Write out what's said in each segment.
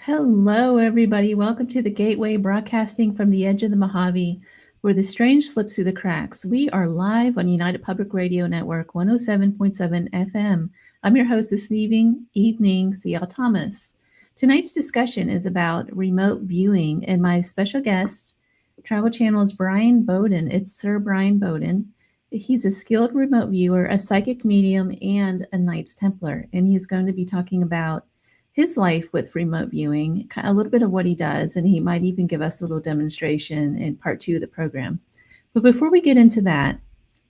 Hello, everybody. Welcome to the Gateway, broadcasting from the edge of the Mojave, where the strange slips through the cracks. We are live on United Public Radio Network 107.7 FM. I'm your host this evening, C.L. Thomas. Tonight's discussion is about remote viewing, and my special guest, Travel Channel's Bryan Bowden. It's Sir Bryan Bowden. He's a skilled remote viewer, a psychic medium, and a Knights Templar, and he's going to be talking about his life with remote viewing, a little bit of what he does, and he might even give us a little demonstration in part 2 of the program. But before we get into that,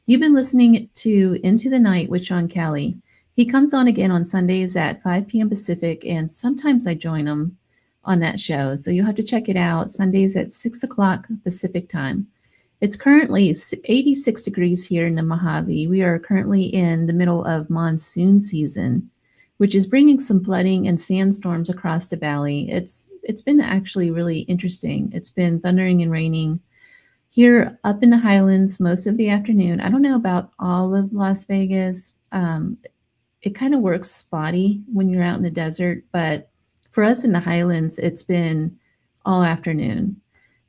you've been listening to Into the Night with Sean Kelly. He comes on again on Sundays at 5 p.m. Pacific, and sometimes I join him on that show. So you'll have to check it out, Sundays at 6 o'clock Pacific time. It's currently 86 degrees here in the Mojave. We are currently in the middle of monsoon season, which is bringing some flooding and sandstorms across the valley. It's been actually really interesting. It's been thundering and raining here up in the highlands most of the afternoon. I don't know about all of Las Vegas. It kind of works spotty when you're out in the desert, but for us in the highlands, it's been all afternoon.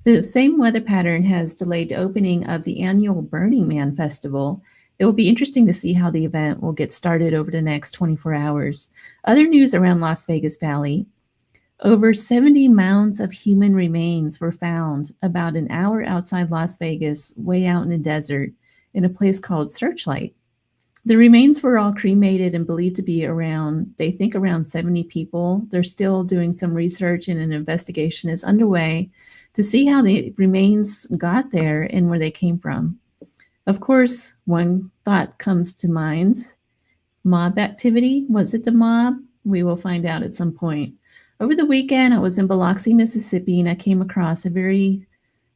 The same weather pattern has delayed the opening of the annual Burning Man Festival. It will be interesting to see how the event will get started over the next 24 hours. Other news around Las Vegas Valley. Over 70 mounds of human remains were found about an hour outside Las Vegas, way out in the desert, in a place called Searchlight. The remains were all cremated and believed to be around 70 people. They're still doing some research, and an investigation is underway to see how the remains got there and where they came from. Of course, one thought comes to mind. Mob activity? Was it the mob? We will find out at some point. Over the weekend, I was in Biloxi, Mississippi, and I came across a very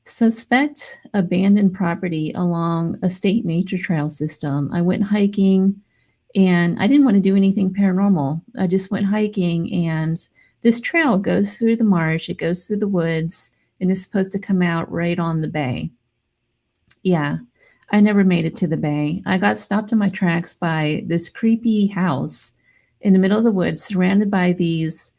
suspect abandoned property along a state nature trail system. I went hiking, and I didn't want to do anything paranormal. I just went hiking, and this trail goes through the marsh, it goes through the woods, and is supposed to come out right on the bay. Yeah. I never made it to the bay. I got stopped in my tracks by this creepy house in the middle of the woods, surrounded by these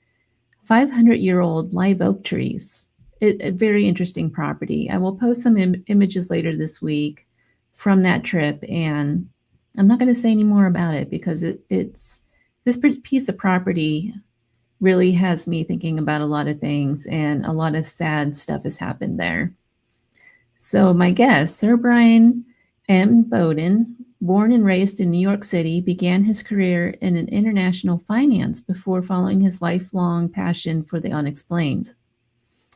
500-year-old live oak trees. A very interesting property. I will post some images later this week from that trip, and I'm not going to say any more about it because it's this piece of property really has me thinking about a lot of things, and a lot of sad stuff has happened there. So my guest, Sir Bryan M. Bowden, born and raised in New York City, began his career in international finance before following his lifelong passion for the unexplained.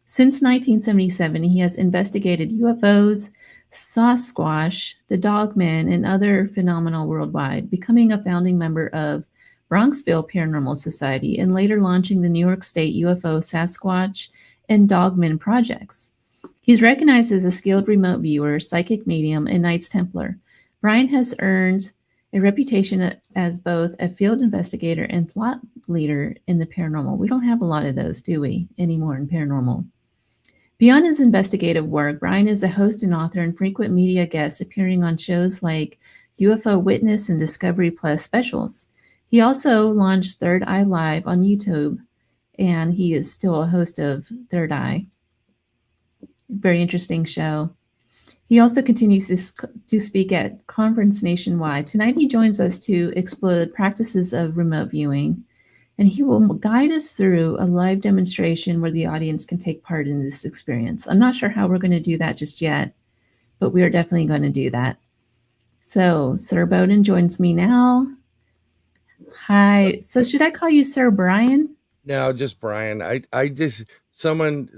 Since 1977, he has investigated UFOs, Sasquatch, the Dogman, and other phenomena worldwide, becoming a founding member of Bronxville Paranormal Society and later launching the New York State UFO, Sasquatch, and Dogman Projects. He's recognized as a skilled remote viewer, psychic medium, and Knights Templar. Bryan has earned a reputation as both a field investigator and thought leader in the paranormal. We don't have a lot of those, do we, anymore in paranormal? Beyond his investigative work, Bryan is a host and author and frequent media guest, appearing on shows like UFO Witness and Discovery Plus specials. He also launched Third Eye Live on YouTube, and he is still a host of Third Eye. Very interesting show. He also continues to speak at conference nationwide. Tonight he joins us to explore the practices of remote viewing, and he will guide us through a live demonstration where the audience can take part in this experience. I'm not sure how we're going to do that just yet, but we are definitely going to do that. So Sir Bowden joins me now. Hi. So should I call you Sir Bryan? No, just Brian. I just someone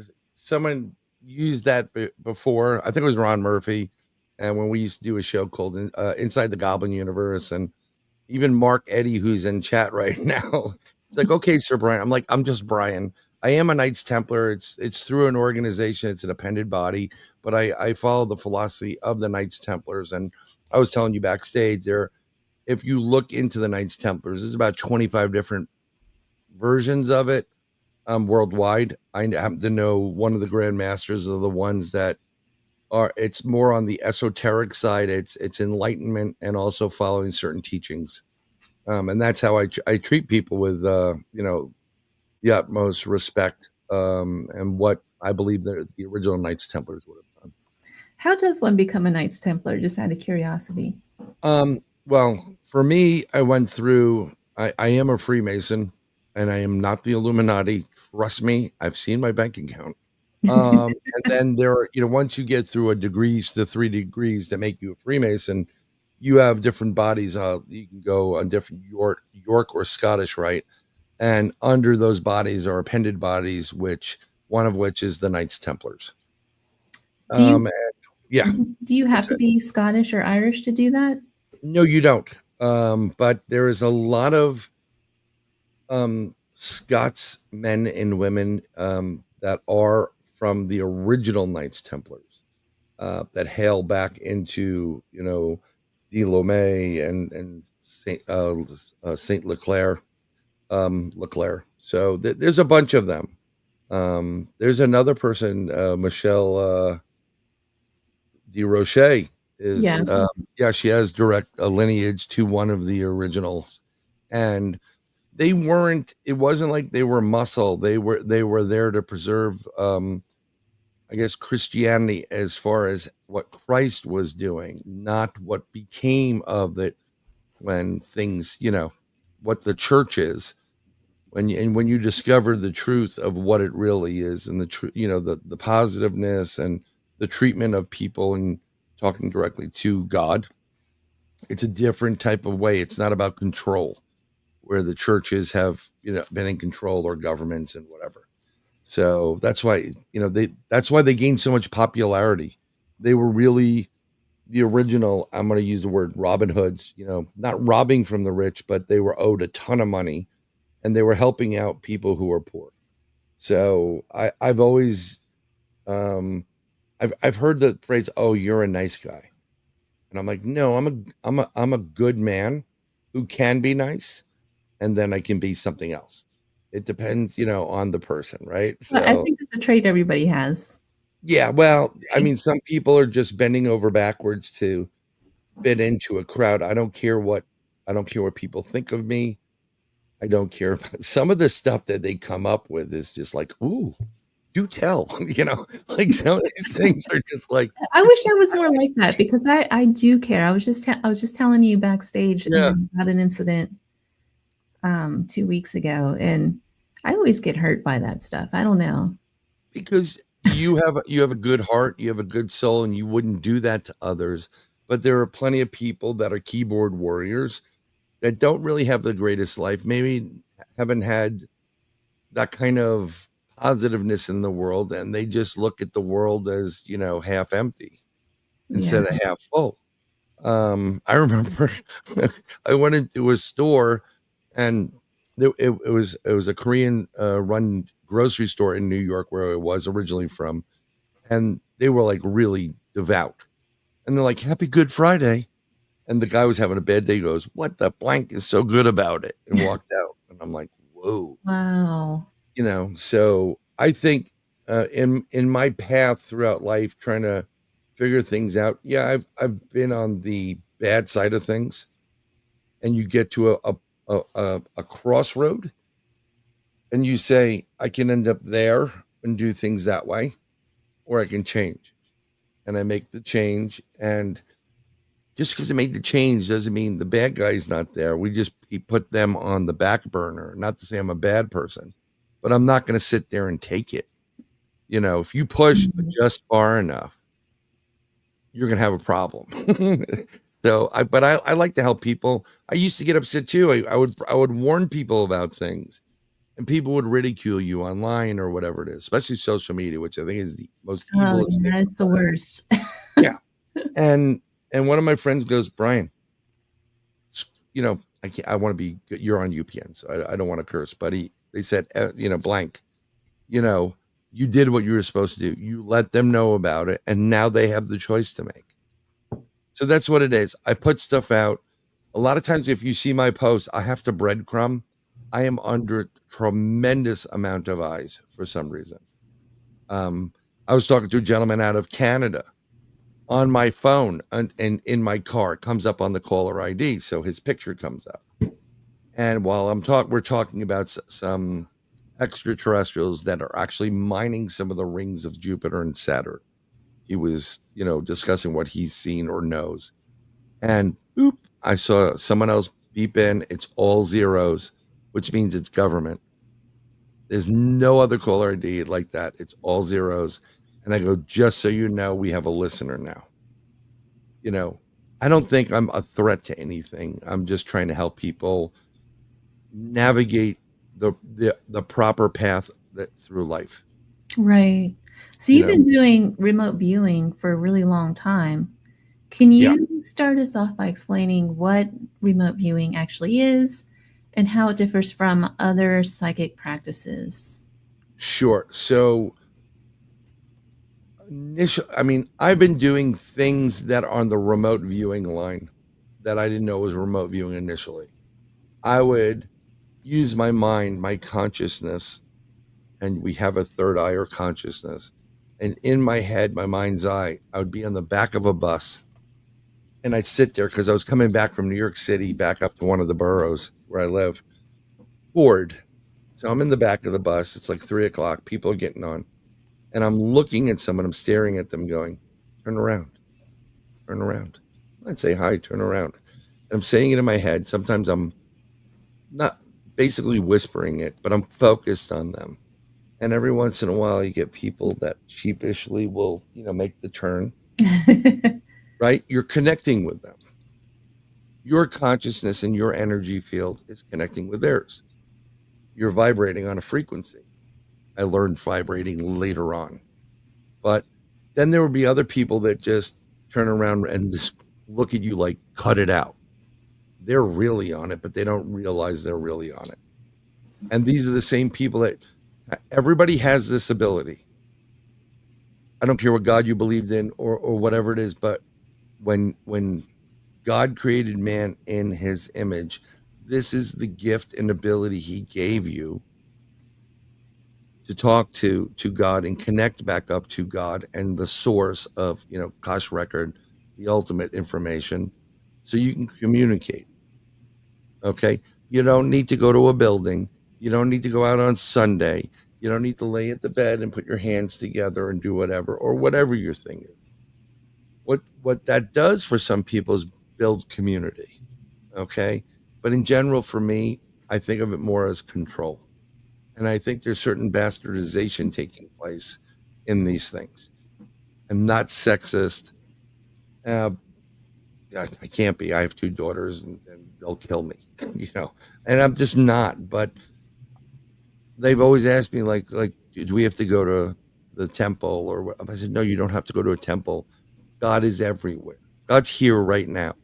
used that before. I think it was Ron Murphy, and when we used to do a show called Inside the Goblin Universe, and even Mark Eddy, who's in chat right now, it's like, okay, Sir Bryan. I'm like, I'm just Brian. I am a Knights Templar. It's through an organization. It's an appended body, but I follow the philosophy of the Knights Templars. And I was telling you backstage there, if you look into the Knights Templars, there's about 25 different versions of it worldwide. I happen to know one of the Grand Masters are the ones that are. It's more on the esoteric side. It's enlightenment and also following certain teachings. And that's how I treat people with the utmost respect and what I believe that the original Knights Templars would have done. How does one become a Knights Templar? Just out of curiosity. Well, for me, I went through. I am a Freemason, and I am not the Illuminati. Trust me, I've seen my bank account. And then there are, once you get through the 3 degrees that make you a Freemason, you have different bodies. You can go on different York or Scottish Rite, and under those bodies are appended bodies, which one of which is the Knights Templars. Do you And yeah, do you have that's to it. be Scottish or Irish to do that? No, you don't. But there is a lot of Scots men and women that are from the original Knights Templars that hail back into De Lomé and Saint Leclerc. Leclerc. So there's a bunch of them. There's another person, Michelle De Roche is Yes. yeah, she has direct lineage to one of the originals, and it wasn't like they were muscle. They were there to preserve I guess Christianity as far as what Christ was doing, not what became of it when things, what the church is. When you discover the truth of what it really is, and the truth, the positiveness and the treatment of people and talking directly to God, it's a different type of way. It's not about control, where the churches have been in control, or governments and whatever. So that's why they gained so much popularity. They were really the original. I'm going to use the word Robin Hoods. Not robbing from the rich, but they were owed a ton of money, and they were helping out people who were poor. So I've always I've heard the phrase, "Oh, you're a nice guy," and I'm like, no, I'm a good man who can be nice, and then I can be something else. It depends, on the person, right? Well, I So think it's a trait everybody has. yeah, well, I Right? mean, some people are just bending over backwards to fit into a crowd. I don't care what people think of me. I don't care about some of the stuff that they come up with is just like, ooh, do tell, like some of these things are just like, I it's wish I was more like that because I do care. I was just telling you backstage yeah, about an incident 2 weeks ago, and I always get hurt by that stuff. I don't know. because you have a good heart, you have a good soul, and you wouldn't do that to others. But there are plenty of people that are keyboard warriors that don't really have the greatest life, maybe haven't had that kind of positiveness in the world, and they just look at the world as, half empty Yeah. instead of half full. I remember I went into a store, and it was a Korean run grocery store in New York, where I was originally from, and they were like really devout, and they're like, "Happy Good Friday," and the guy was having a bad day. He goes, "What the blank is so good about it?" and walked out, and I'm like, "Whoa." Wow. So I think in my path throughout life, trying to figure things out, yeah, I've been on the bad side of things, and you get to a crossroad, and you say, I can end up there and do things that way, or I can change, and I make the change. And just because I made the change doesn't mean the bad guy's not there. We put them on the back burner. Not to say I'm a bad person, but I'm not going to sit there and take it. If you push Mhm. just far enough, you're gonna have a problem. But I like to help people. I used to get upset too. I would warn people about things, and people would ridicule you online or whatever it is, especially social media, which I think is the most Oh, evilest yeah, thing. that's the worst. Yeah. And one of my friends goes, Bryan, I can't, I want to be good. You're on UPN, so I don't want to curse, but they said, blank, you know, you did what you were supposed to do. You let them know about it, and now they have the choice to make. So that's what it is. I put stuff out. A lot of times, if you see my posts, I have to breadcrumb. I am under tremendous amount of eyes for some reason. I was talking to a gentleman out of Canada on my phone, and in my car. It comes up on the caller ID, so his picture comes up. And while we're talking about some extraterrestrials that are actually mining some of the rings of Jupiter and Saturn. He was, discussing what he's seen or knows. And boop, I saw someone else beep in. It's all zeros, which means it's government. There's no other caller ID like that. It's all zeros. And I go, just so you know, we have a listener now. I don't think I'm a threat to anything. I'm just trying to help people navigate the proper path through life. Right. So You you've know, been doing remote viewing for a really long time. Can yeah, you start us off by explaining what remote viewing actually is and how it differs from other psychic practices? sure. So I've been doing things that are on the remote viewing line that I didn't know was remote viewing initially. I would use my mind, my consciousness, and we have a third eye or consciousness. And in my head, my mind's eye, I would be on the back of a bus, and I'd sit there because I was coming back from New York City back up to one of the boroughs where I live, bored. So I'm in the back of the bus. It's like 3:00. People are getting on. And I'm looking at someone. I'm staring at them going, turn around, turn around. I'd say hi, turn around. And I'm saying it in my head. Sometimes I'm not basically whispering it, but I'm focused on them. And every once in a while, you get people that sheepishly will, make the turn, right? You're connecting with them. Your consciousness and your energy field is connecting with theirs. You're vibrating on a frequency. I learned vibrating later on. But then there would be other people that just turn around and just look at you like, cut it out. They're really on it, but they don't realize they're really on it. And these are the same people that everybody has this ability. I don't care what God you believed in or whatever it is, but when God created man in his image, this is the gift and ability he gave you to talk to God and connect back up to God and the source of, Kosh record, the ultimate information, so you can communicate. Okay. You don't need to go to a building. You don't need to go out on Sunday. You don't need to lay at the bed and put your hands together and do whatever, or whatever your thing is. What that does for some people is build community. Okay. But in general, for me, I think of it more as control. And I think there's certain bastardization taking place in these things. I'm not sexist. I can't be. I have 2 daughters, and they'll kill me, and I'm just not. But they've always asked me, like, do we have to go to the temple or what? I said, no, you don't have to go to a temple. God is everywhere. God's here right now.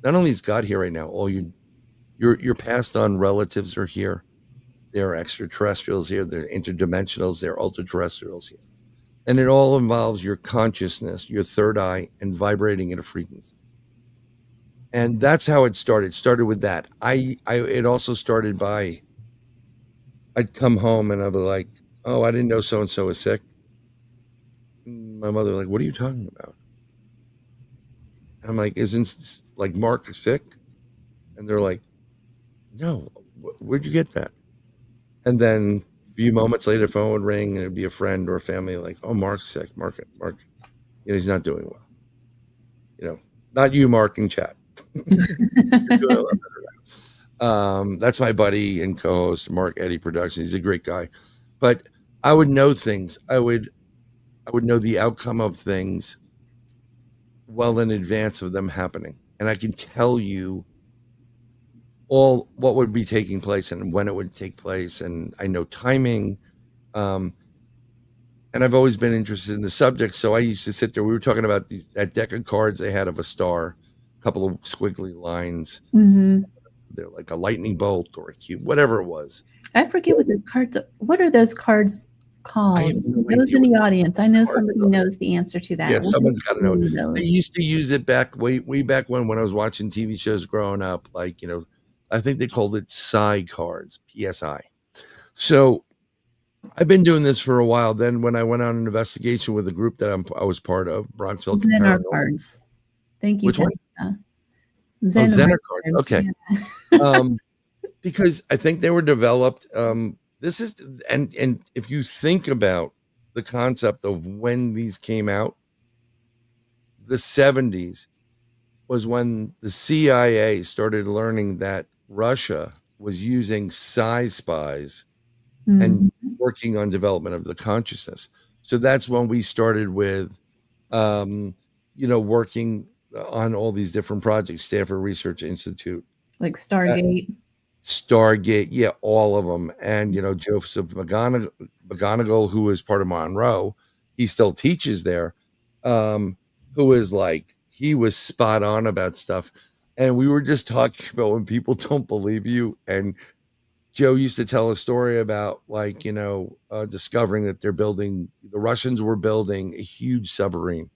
Not only is God here right now, all your passed on relatives are here. There are extraterrestrials here. There are interdimensionals. There are ultra-terrestrials here. And it all involves your consciousness, your third eye, and vibrating at a frequency. And that's how it started. It started with that. It also started by, I'd come home and I'd be like, oh, I didn't know so-and-so was sick. My mother like, what are you talking about? I'm like, isn't like Mark sick? And they're like, no, where'd you get that? And then a few moments later, the phone would ring and it'd be a friend or a family like, oh, Mark's sick. Mark, he's not doing well. Not you, Mark, in chat. You're doing a lot better. That's my buddy and co-host, Mark Eddy Productions. He's a great guy. But I would know things. I would know the outcome of things well in advance of them happening. And I can tell you all what would be taking place and when it would take place, and I know timing. Um, and I've always been interested in the subject, so I used to sit there. We were talking about that deck of cards they had of a star, a couple of squiggly lines. Mm-hmm. They're like a lightning bolt or a cube, whatever it was. I forget what those cards. What are those cards I called? have no Those idea in what the the audience. I know cards somebody are. knows the answer to Yeah, that. What someone's got to know. are They those? used to use it back way back when I was watching TV shows growing up. Like I think they called it psi cards, PSI. So I've been doing this for a while. Then when I went on an investigation with a group that I was part of, Bronxville Zenar Paranormal. cards. Thank you, Which one? Jessica. Oh, Zenar Zener cards. cards. Okay. Yeah. Because I think they were developed. This is and if you think about the concept of when these came out, the 70s was when the CIA started learning that Russia was using psi spies and Mhm. working on development of the consciousness. So that's when we started with, um, working on all these different projects, Stanford Research Institute, Like uh, Stargate. Stargate, yeah, all of them. And, Joseph McGonigal, who is part of Monroe, he still teaches there, um, who is like, he was spot on about stuff. And we were just talking about when people don't believe you. And Joe used to tell a story about like, discovering that the Russians were building a huge submarine,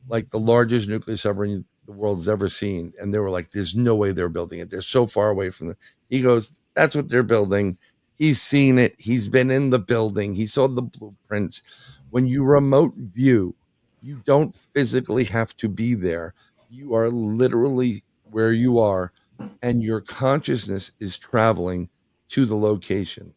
like the largest nuclear submarine the world's ever seen. And they were like, there's no way they're building it. They're so far away from it. He goes, that's what they're building. He's seen it. He's been in the building. He saw the blueprints. When you remote view, you don't physically have to be there. You are literally where you are, and your consciousness is traveling to the location.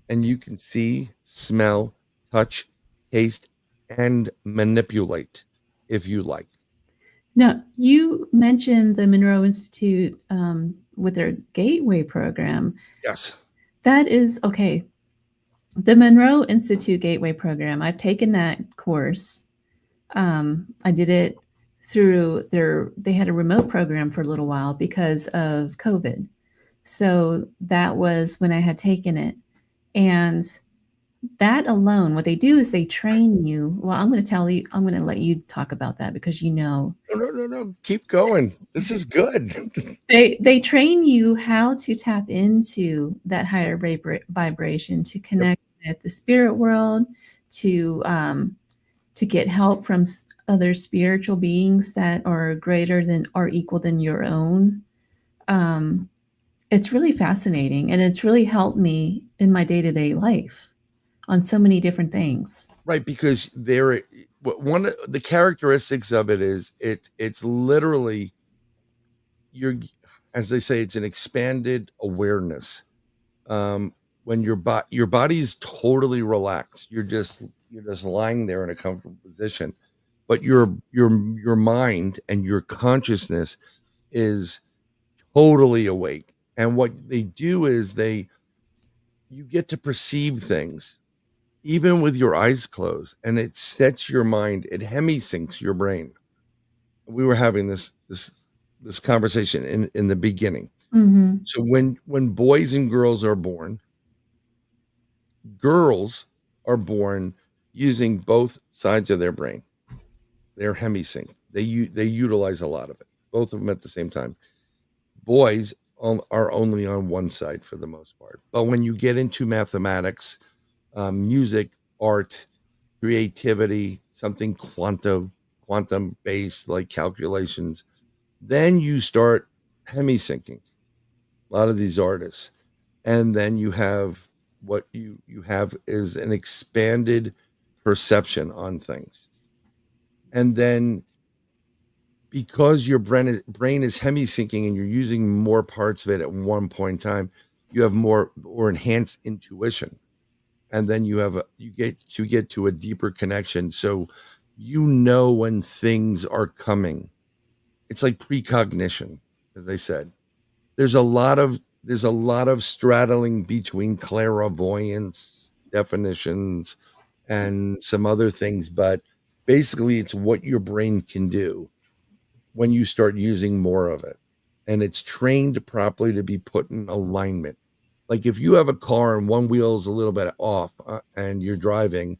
And you can see, smell, touch, taste, and manipulate if you like. Now, you mentioned the Monroe Institute with their Gateway program. Yes. That is okay. The Monroe Institute Gateway program, I've taken that course. I did it through they had a remote program for a little while because of COVID. So that was when I had taken it. And that alone, what they do is they train you. Well, I'm going to let you talk about that because No. Keep going. This is good. they train you how to tap into that higher vibration to Yep. connect with the spirit world, to get help from other spiritual beings that are greater than or equal than your own. Um, it's really fascinating, and it's really helped me in my day-to-day life on so many different things. Right, because one of the characteristics of it is it's literally you're, as they say, it's an expanded awareness. When your body is totally relaxed, you're just lying there in a comfortable position, but your mind and your consciousness is totally awake. And what they do is you get to perceive things even with your eyes closed, and it sets your mind, it hemisyncs your brain. We were having this conversation in the beginning. Mm-hmm. So when boys and girls are born, girls are born using both sides of their brain. They're hemisync. They utilize a lot of it, both of them at the same time. Boys are only on one side for the most part. But when you get into mathematics, music, art, creativity, something quantum based like calculations, then you start hemisyncing a lot of these artists. And then you have what you have is an expanded perception on things. And then because your brain is hemisyncing and you're using more parts of it at one point in time, you have more or enhanced intuition. And then you get to a deeper connection. So when things are coming. It's like precognition, as I said. There's a lot of straddling between clairvoyance definitions and some other things, but basically it's what your brain can do when you start using more of it. and it's trained properly to be put in alignment. Like if you have a car and one wheel is a little bit off and you're driving,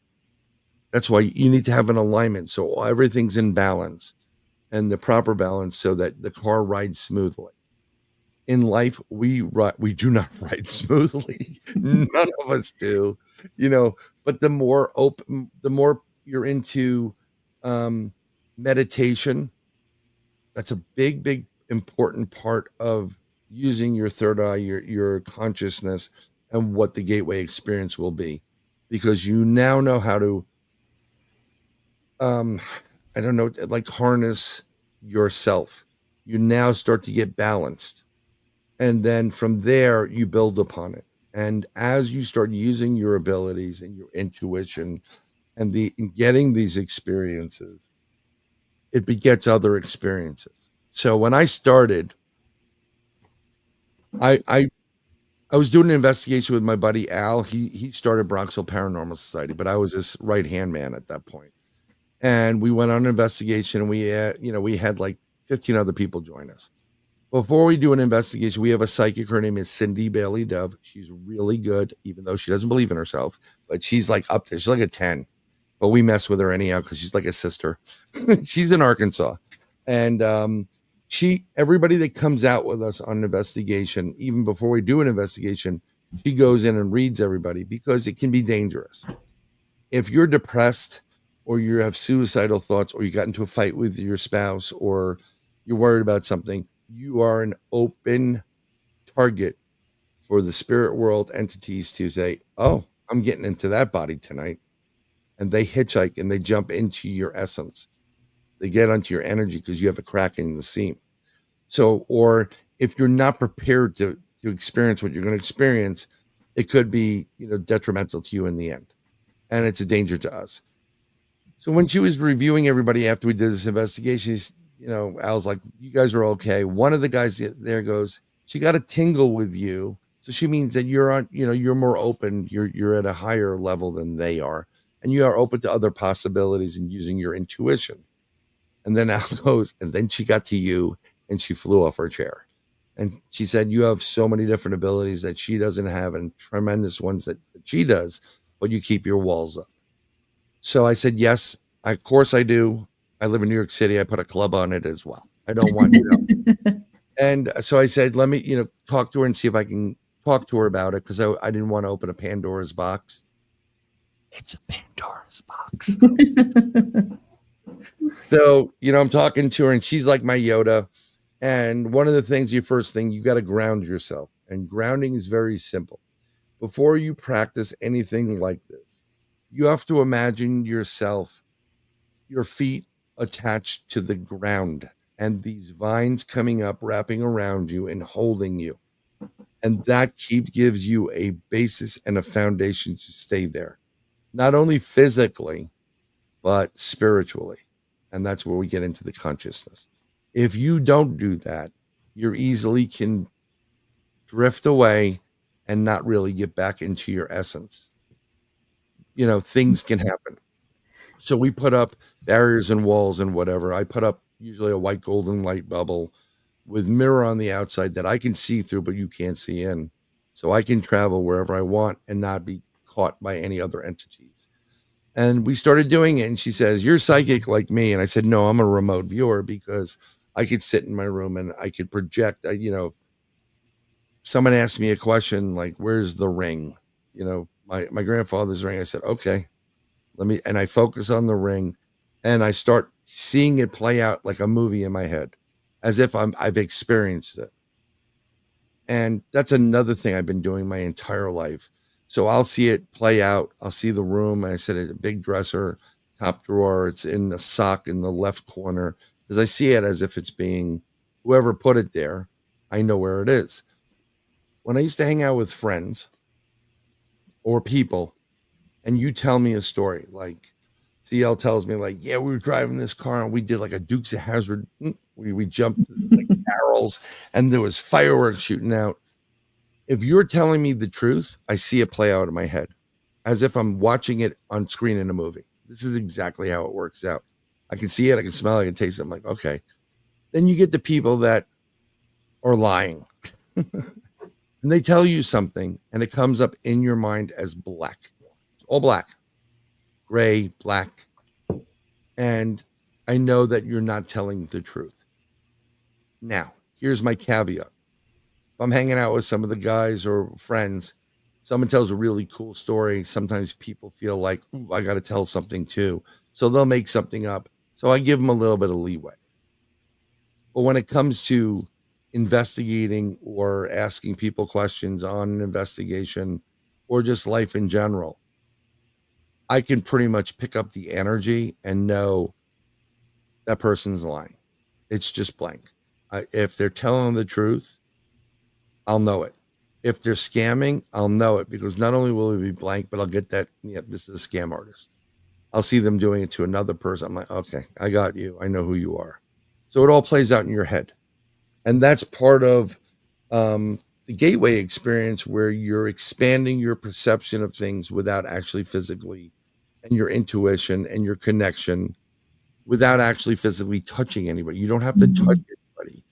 that's why you need to have an alignment so everything's in balance and the proper balance so that the car rides smoothly. In life, we do not ride smoothly. None of us do, but the more open, the more you're into meditation, that's a big important part of using your third eye, your consciousness, and what the gateway experience will be, because you now know how to I don't know, like harness yourself. You now start to get balanced, and then from there you build upon it. And as you start using your abilities and your intuition and getting these experiences, it begets other experiences. So when I started, I was doing an investigation with my buddy Al. He started Bronxville Paranormal Society, but I was his right hand man at that point. And we went on an investigation, and we had like 15 other people join us. Before we do an investigation, we have a psychic. Her name is Cindy Bailey Dove. She's really good, even though she doesn't believe in herself, but she's like up there. She's like a 10, but we mess with her anyhow because she's like a sister. She's in Arkansas. And everybody that comes out with us on an investigation, even before we do an investigation, she goes in and reads everybody because it can be dangerous. If you're depressed or you have suicidal thoughts or you got into a fight with your spouse or you're worried about something, you are an open target for the spirit world entities to say, oh, I'm getting into that body tonight. And they hitchhike and they jump into your essence. They get onto your energy because you have a crack in the seam. So, or if you're not prepared to experience what you're going to experience, it could be, detrimental to you in the end. And it's a danger to us. So when she was reviewing everybody after we did this investigation, Al's like, you guys are okay. One of the guys there goes, she got a tingle with you. So she means that you're on, you're more open. You're at a higher level than they are. And you are open to other possibilities and using your intuition. And then Al goes, and then she got to you and she flew off her chair. And she said, you have so many different abilities that she doesn't have and tremendous ones that she does, but you keep your walls up. So I said, yes, of course I do. I live in New York City. I put a club on it as well. I don't want, And so I said, let me, talk to her and see if I can talk to her about it. Cause I didn't want to open a Pandora's box. It's a Pandora's box. So, I'm talking to her and she's like my Yoda. And one of the things, you got to ground yourself, and grounding is very simple. Before you practice anything like this, you have to imagine yourself, your feet attached to the ground and these vines coming up, wrapping around you and holding you. And that gives you a basis and a foundation to stay there, not only physically, but spiritually. And that's where we get into the consciousness. If you don't do that, you easily can drift away and not really get back into your essence. Things can happen. So we put up barriers and walls and whatever. I put up usually a white golden light bubble with mirror on the outside that I can see through, but you can't see in. So I can travel wherever I want and not be caught by any other entities. And we started doing it. And she says, you're psychic like me. And I said, no, I'm a remote viewer because I could sit in my room and I could project, someone asked me a question like, where's the ring? My grandfather's ring. I said, okay, and I focus on the ring and I start seeing it play out like a movie in my head as if I've experienced it. And that's another thing I've been doing my entire life. So I'll see it play out. I'll see the room. I said, it's a big dresser, top drawer. It's in the sock in the left corner because I see it as if it's being whoever put it there. I know where it is. When I used to hang out with friends or people and you tell me a story, like CL tells me like, yeah, we were driving this car and we did like a Dukes of Hazzard. We jumped like barrels and there was fireworks shooting out. If you're telling me the truth, I see it play out in my head as if I'm watching it on screen in a movie. This is exactly how it works out. I can see it. I can smell it. I can taste it. I'm like, okay. Then you get the people that or lying. And they tell you something and it comes up in your mind as black. It's all black, gray, black. And I know that you're not telling the truth. Now, here's my caveat. If I'm hanging out with some of the guys or friends, someone tells a really cool story. Sometimes people feel like, ooh, I got to tell something too. So they'll make something up. So I give them a little bit of leeway. But when it comes to investigating or asking people questions on an investigation or just life in general, I can pretty much pick up the energy and know that person's lying. It's just blank. If they're telling the truth, I'll know it. If they're scamming, I'll know it because not only will it be blank, but I'll get that, yeah, this is a scam artist. I'll see them doing it to another person. I'm like, okay, I got you. I know who you are. So it all plays out in your head. And that's part of the gateway experience where you're expanding your perception of things without actually physically, and your intuition and your connection without actually physically touching anybody. You don't have to touch anybody.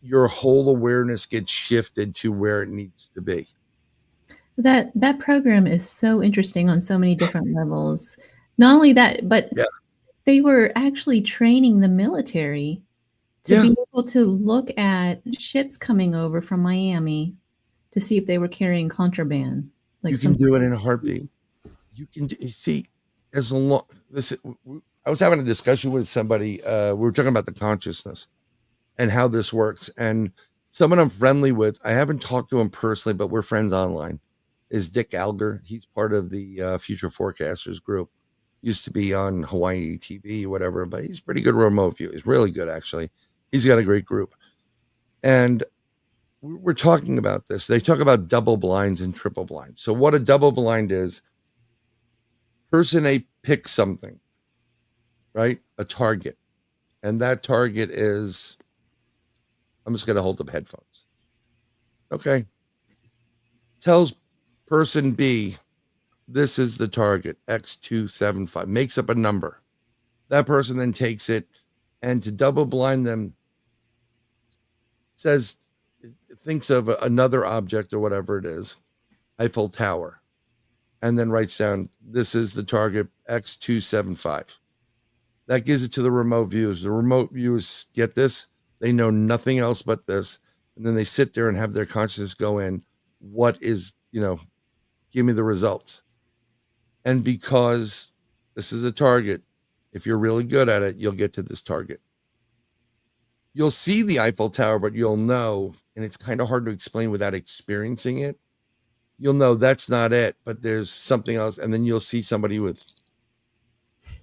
Your whole awareness gets shifted to where it needs to be. That program is so interesting on so many different levels. Not only that, but Yeah. they were actually training the military to Yeah. be able to look at ships coming over from Miami to see if they were carrying contraband. Like You can do it in a heartbeat. You can see as long this. I was having a discussion with somebody. We were talking about the consciousness and how this works. And someone I'm friendly with, I haven't talked to him personally, but we're friends online, is Dick Alger. He's part of the Future Forecasters group. Used to be on Hawaii TV, whatever, but he's pretty good remote view. He's really good, actually. He's got a great group. And we're talking about this. They talk about double blinds and triple blinds. So what a double blind is, person A picks something, right? A target. And that target is, I'm just going to hold up headphones. Okay. Tells person B, this is the target, X275, makes up a number. That person then takes it and to double blind them says, thinks of another object or whatever it is, Eiffel Tower, and then writes down, this is the target, X275. That gives it to the remote viewers. The remote viewers get this. They know nothing else but this. And then they sit there and have their consciousness go in, what is, give me the results. And because this is a target, if you're really good at it, you'll get to this target. You'll see the Eiffel Tower, but you'll know, and it's kind of hard to explain without experiencing it. You'll know that's not it, but there's something else. And then you'll see somebody with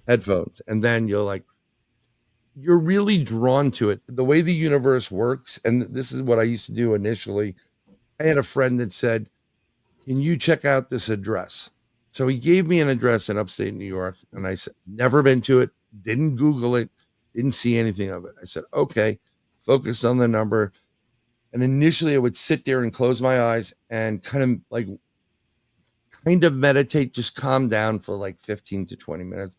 headphones. And then you're really drawn to it. The way the universe works, and this is what I used to do initially. I had a friend that said, can you check out this address? So he gave me an address in upstate New York, and I said, never been to it, didn't Google it, didn't see anything of it. I said, okay, focus on the number. And initially I would sit there and close my eyes and kind of meditate, just calm down for like 15 to 20 minutes.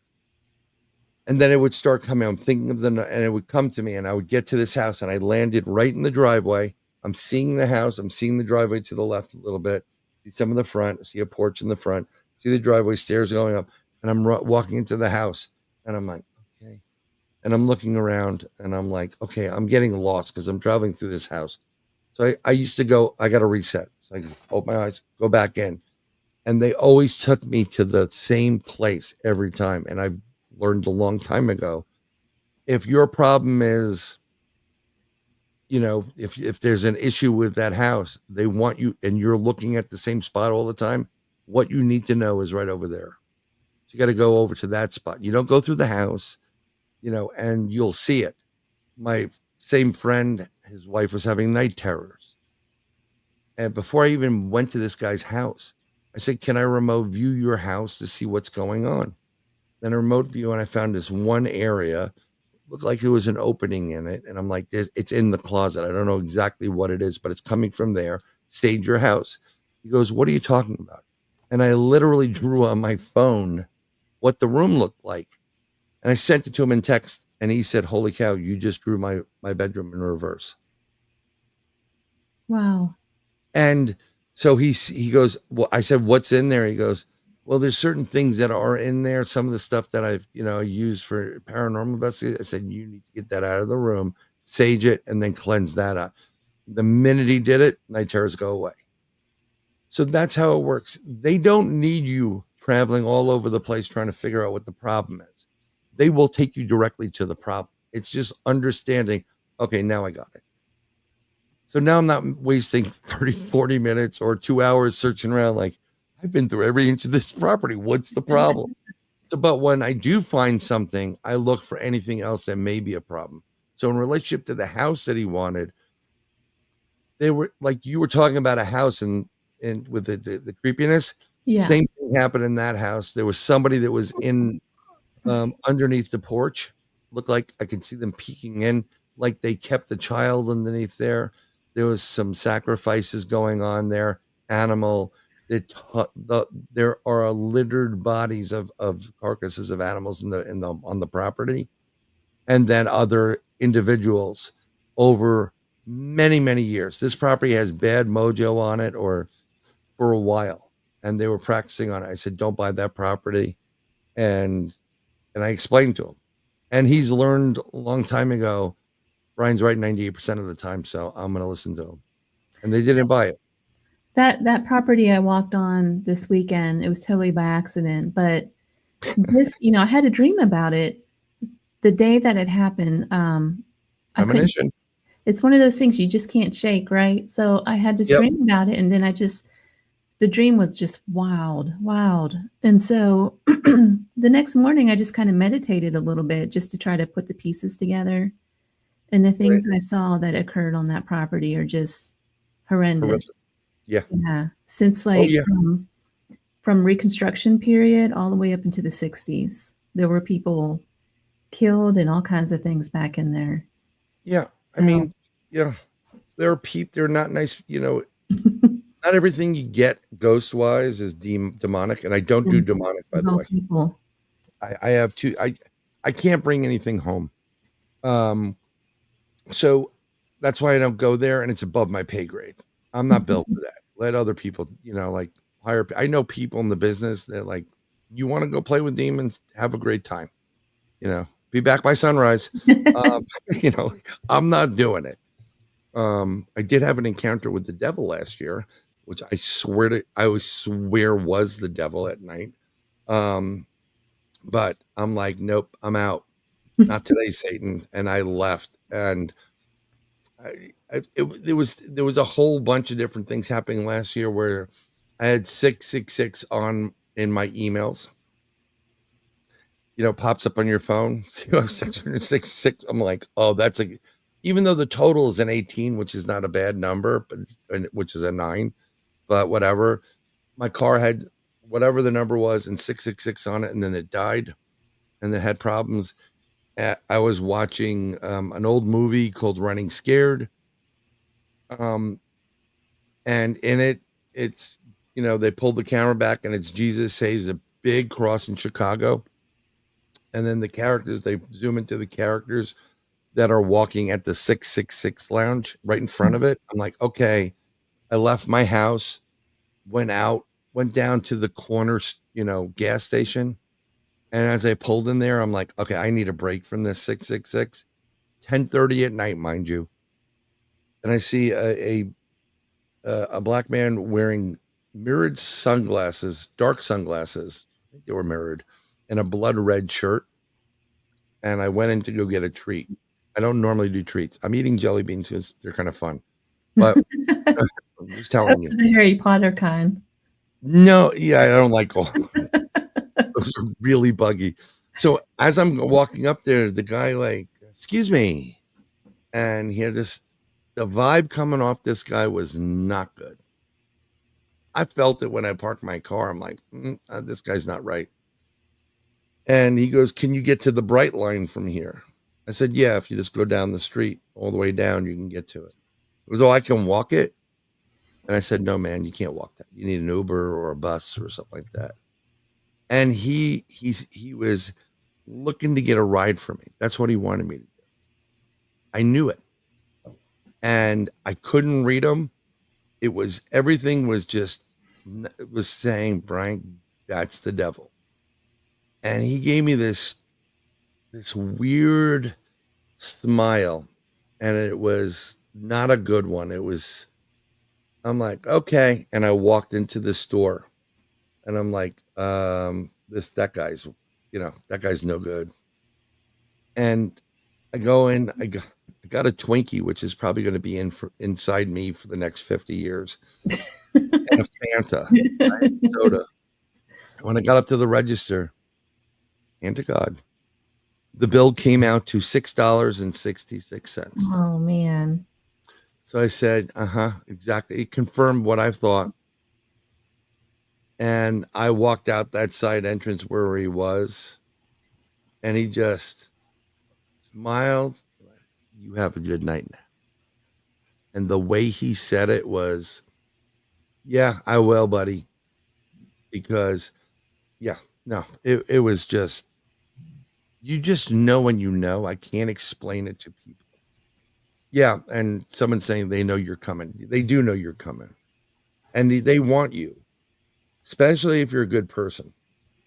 And then it would start coming. I'm thinking of and it would come to me, and I would get to this house, and I landed right in the driveway. I'm seeing the house. I'm seeing the driveway to the left a little bit. See some of the front. I see a porch in the front. See the driveway stairs going up, and I'm walking into the house, and I'm like, okay. And I'm looking around, and I'm like, okay, I'm getting lost because I'm traveling through this house. So I used to go, I got to reset. So I just open my eyes, go back in. And they always took me to the same place every time. And I've learned a long time ago, if your problem is, if there's an issue with that house, they want you, and you're looking at the same spot all the time, what you need to know is right over there. So you got to go over to that spot. You don't go through the house, and you'll see it. My same friend, his wife was having night terrors. And before I even went to this guy's house, I said, can I remote view your house to see what's going on? Then a remote view, and I found this one area, looked like it was an opening in it. And I'm like, it's in the closet. I don't know exactly what it is, but it's coming from there. Stage your house. He goes, what are you talking about? And I literally drew on my phone what the room looked like. And I sent it to him in text, and he said, holy cow, you just drew my bedroom in reverse. Wow. And so he goes, well, I said, what's in there? He goes, well, there's certain things that are in there. Some of the stuff that I've, used for paranormal investigation. I said, you need to get that out of the room, sage it, and then cleanse that up. The minute he did it, night terrors go away. So that's how it works. They don't need you traveling all over the place trying to figure out what the problem is. They will take you directly to the problem. It's just understanding, okay, now I got it. So now I'm not wasting 30, 40 minutes or 2 hours searching around like, I've been through every inch of this property. What's the problem? But when I do find something, I look for anything else that may be a problem. So in relationship to the house that he wanted, they were like you were talking about a house and with the creepiness. Yeah. Same thing happened in that house. There was somebody that was in underneath the porch. Looked like I could see them peeking in, like they kept the child underneath there. There was some sacrifices going on there. Animal. There are littered bodies of carcasses of animals on the property, and then other individuals over many, many years. This property has bad mojo on it or for a while. And they were practicing on it. I said, don't buy that property. And I explained to him. And he's learned a long time ago, Brian's right 98% of the time. So I'm going to listen to him. And they didn't buy it. That property I walked on this weekend, it was totally by accident, but this, I had a dream about it the day that it happened. I couldn't. Premonition. It's one of those things you just can't shake, right? So I had this Yep. dream about it, and then the dream was just wild. And so the next morning, I just kind of meditated a little bit just to try to put the pieces together. And the things that I saw that occurred on that property are just horrendous. Horrific. Yeah. Yeah. Since from Reconstruction period all the way up into the 60s, there were people killed and all kinds of things back in there. Yeah. So. I mean, yeah, there are people, they're not nice, not everything you get ghost wise is demonic. And I don't do demonic, by the way. People. I have two, I can't bring anything home. So that's why I don't go there, and it's above my pay grade. I'm not built for that. Let other people, like hire. I know people in the business that like, you want to go play with demons, have a great time. Be back by sunrise. I'm not doing it. I did have an encounter with the devil last year, which I swear was the devil at night. But I'm like, nope, I'm out. Not today, Satan. And I left. And there was a whole bunch of different things happening last year where I had 666 on in my emails. Pops up on your phone. 666. I'm like, oh, even though the total is an 18, which is not a bad number, but which is a 9, but whatever. My car had whatever the number was and 666 on it, and then it died, and it had problems. I was watching an old movie called Running Scared. And in it's they pulled the camera back and it's Jesus saves a big cross in Chicago. And then the characters, they zoom into the characters that are walking at the 666 lounge right in front of it. I'm like, okay, I left my house, went down to the corner, gas station. And as I pulled in there, I'm like, okay, I need a break from this 666, 10:30 at night, mind you. And I see a black man wearing mirrored sunglasses, dark sunglasses. I think they were mirrored, and a blood red shirt. And I went in to go get a treat. I don't normally do treats. I'm eating jelly beans because they're kind of fun. But I'm just telling you. The Harry Potter kind. No, yeah, I don't like all. Those are really buggy. So as I'm walking up there, the guy like, excuse me. And he had the vibe coming off this guy was not good. I felt it when I parked my car. I'm like, this guy's not right. And he goes, can you get to the Bright Line from here? I said, yeah, if you just go down the street all the way down, you can get to it. He goes, oh, I can walk it? And I said, no, man, you can't walk that. You need an Uber or a bus or something like that. And he was looking to get a ride for me. That's what he wanted me to do. I knew it. And I couldn't read him. it was everything was just it was saying, Bryan, that's the devil. And he gave me this weird smile, and it was not a good one. It was, I'm like, okay. And I walked into the store and I'm like, that guy's, that guy's no good. And I go in, I got a Twinkie, which is probably going to be inside me for the next 50 years, and a Fanta, right? Soda. When I got up to the register, hand to God, the bill came out to $6.66. Oh man. So I said, exactly. It confirmed what I thought. And I walked out that side entrance where he was, and he just smiled. You have a good night now. And the way he said it was, yeah, I will, buddy. Because, yeah, no, it was just, you just know when you know. I can't explain it to people. Yeah. And someone saying they know you're coming. They do know you're coming. And they want you, especially if you're a good person.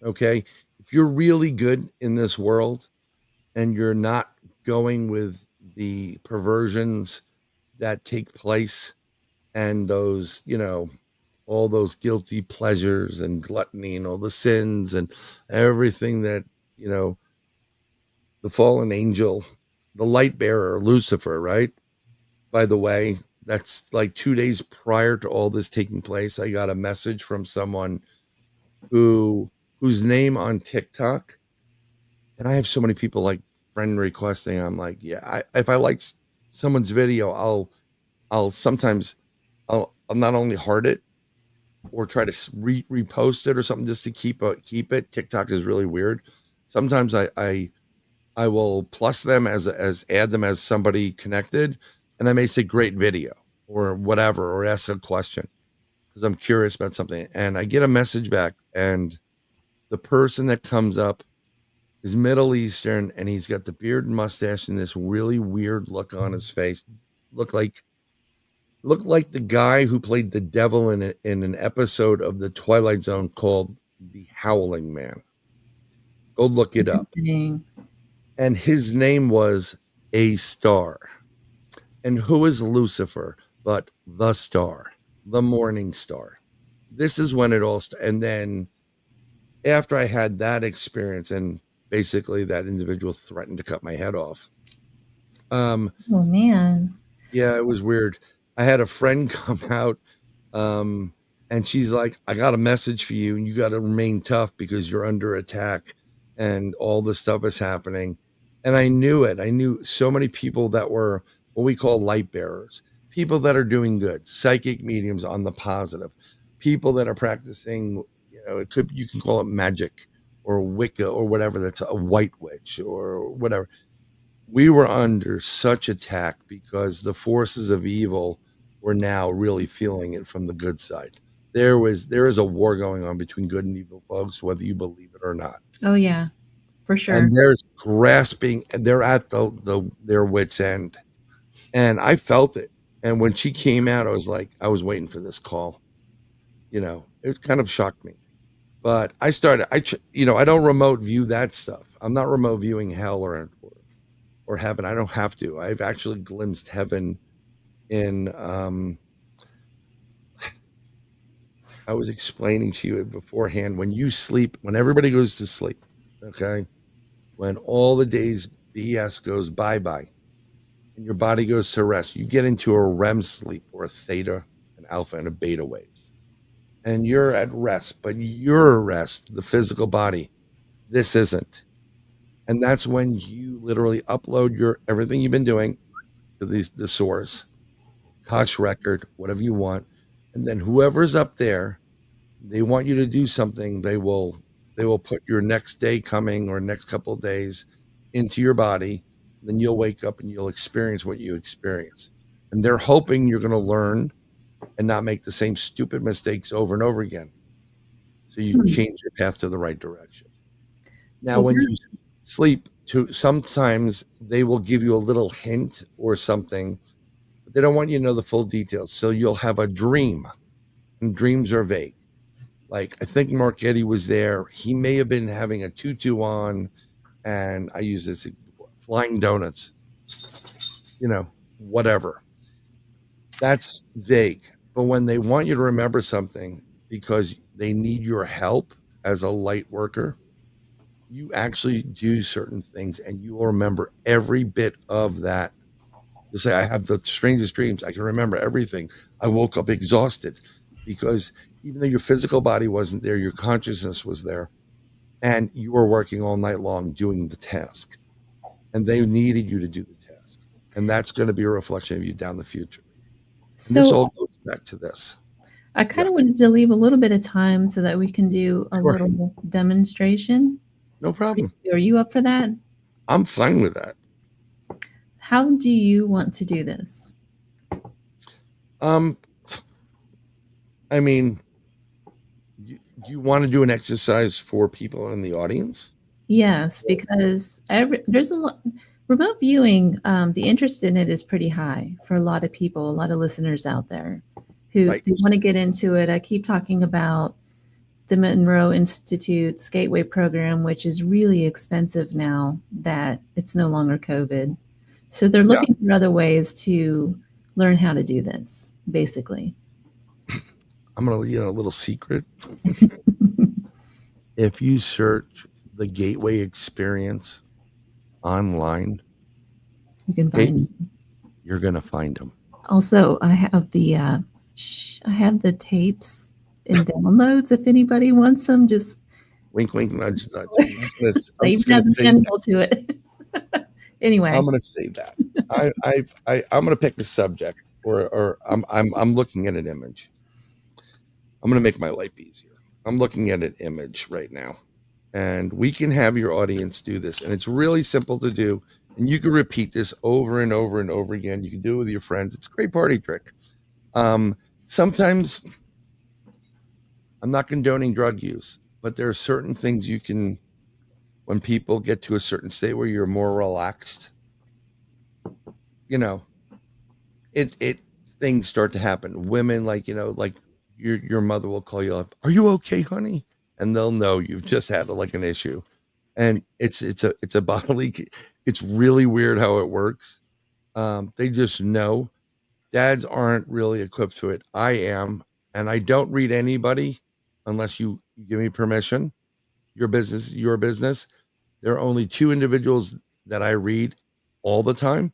Okay. If you're really good in this world and you're not going with the perversions that take place and those, all those guilty pleasures and gluttony and all the sins and everything that, the fallen angel, the light bearer, Lucifer, right? By the way, that's like 2 days prior to all this taking place. I got a message from someone whose name on TikTok, and I have so many people like friend requesting. I'm like, yeah, if I like someone's video, I'll sometimes I'll not only heart it or try to repost it or something just to keep it. TikTok is really weird. Sometimes I will plus them as add them as somebody connected, and I may say great video or whatever, or ask a question because I'm curious about something, and I get a message back, and the person that comes up is Middle Eastern, and he's got the beard and mustache and this really weird look on his face. Looked like the guy who played the devil in an episode of the Twilight Zone called The Howling Man. Go look it up. And his name was A Star. And who is Lucifer but the star, the morning star? This is when it all started. And then after I had that experience, and basically that individual threatened to cut my head off. Oh man. Yeah, it was weird. I had a friend come out, and she's like, I got a message for you, and you got to remain tough because you're under attack and all this stuff is happening. And I knew it. I knew so many people that were what we call light bearers, people that are doing good, psychic mediums on the positive, people that are practicing, you can call it magic or Wicca or whatever. That's a white witch or whatever. We were under such attack because the forces of evil were now really feeling it from the good side. There is a war going on between good and evil folks, whether you believe it or not. Oh yeah, for sure. And there's grasping, they're at their wits' end. And I felt it. And when she came out, I was like, I was waiting for this call. It kind of shocked me. But I don't remote view that stuff. I'm not remote viewing hell or heaven. I don't have to. I've actually glimpsed heaven in I was explaining to you beforehand, when you sleep, when everybody goes to sleep, okay, when all the day's BS goes bye-bye and your body goes to rest, you get into a REM sleep or a theta, an alpha, and a beta waves. And you're at rest, but you're at rest, the physical body. This isn't. And that's when you literally upload everything you've been doing to the source, Koch record, whatever you want. And then whoever's up there, they want you to do something. They will put your next day coming or next couple of days into your body. Then you'll wake up and you'll experience what you experience. And they're hoping you're going to learn and not make the same stupid mistakes over and over again. So you change your path to the right direction. Now, when you sleep, sometimes they will give you a little hint or something, but they don't want you to know the full details. So you'll have a dream, and dreams are vague. Like I think Mark Eddy was there. He may have been having a tutu on, and I use this before, flying donuts, whatever. That's vague. But when they want you to remember something because they need your help as a light worker, you actually do certain things and you will remember every bit of that. To say, I have the strangest dreams. I can remember everything. I woke up exhausted because even though your physical body wasn't there, your consciousness was there. And you were working all night long doing the task. And they needed you to do the task. And that's going to be a reflection of you down the future. And this So all goes back to this. I kind of wanted to leave a little bit of time so that we can do a Sure. little demonstration. No problem. Are you up for that? I'm fine with that. How do you want to do this? I mean, do you want to do an exercise for people in the audience? Yes, because there's a lot remote viewing. The interest in it is pretty high for a lot of people, a lot of listeners out there who Right. they want to get into it. I keep talking about the Monroe Institute's Gateway program, which is really expensive now that it's no longer COVID. So they're looking for other ways to learn how to do this, basically. I'm going to let you know a little secret. If you search the Gateway Experience online, You can find you're going to find them. Also, I have the tapes and downloads. If anybody wants them, just Wink, wink, nudge, nudge. they even have a manual to it. Anyway, I'm going to say that. I'm going to pick a subject, or I'm looking at an image. I'm going to make my life easier. I'm looking at an image right now, and we can have your audience do this, and it's really simple to do. And you can repeat this over and over and over again. You can do it with your friends. It's a great party trick. Sometimes I'm not condoning drug use, but there are certain things you can, when people get to a certain state where you're more relaxed, it things start to happen. Women, like your mother will call you up. Are you okay, honey? And they'll know you've just had like an issue, and it's a bodily. It's really weird how it works. They just know. Dads aren't really equipped to it. I am, and I don't read anybody unless you give me permission. Your business, your business. There are only two individuals that I read all the time,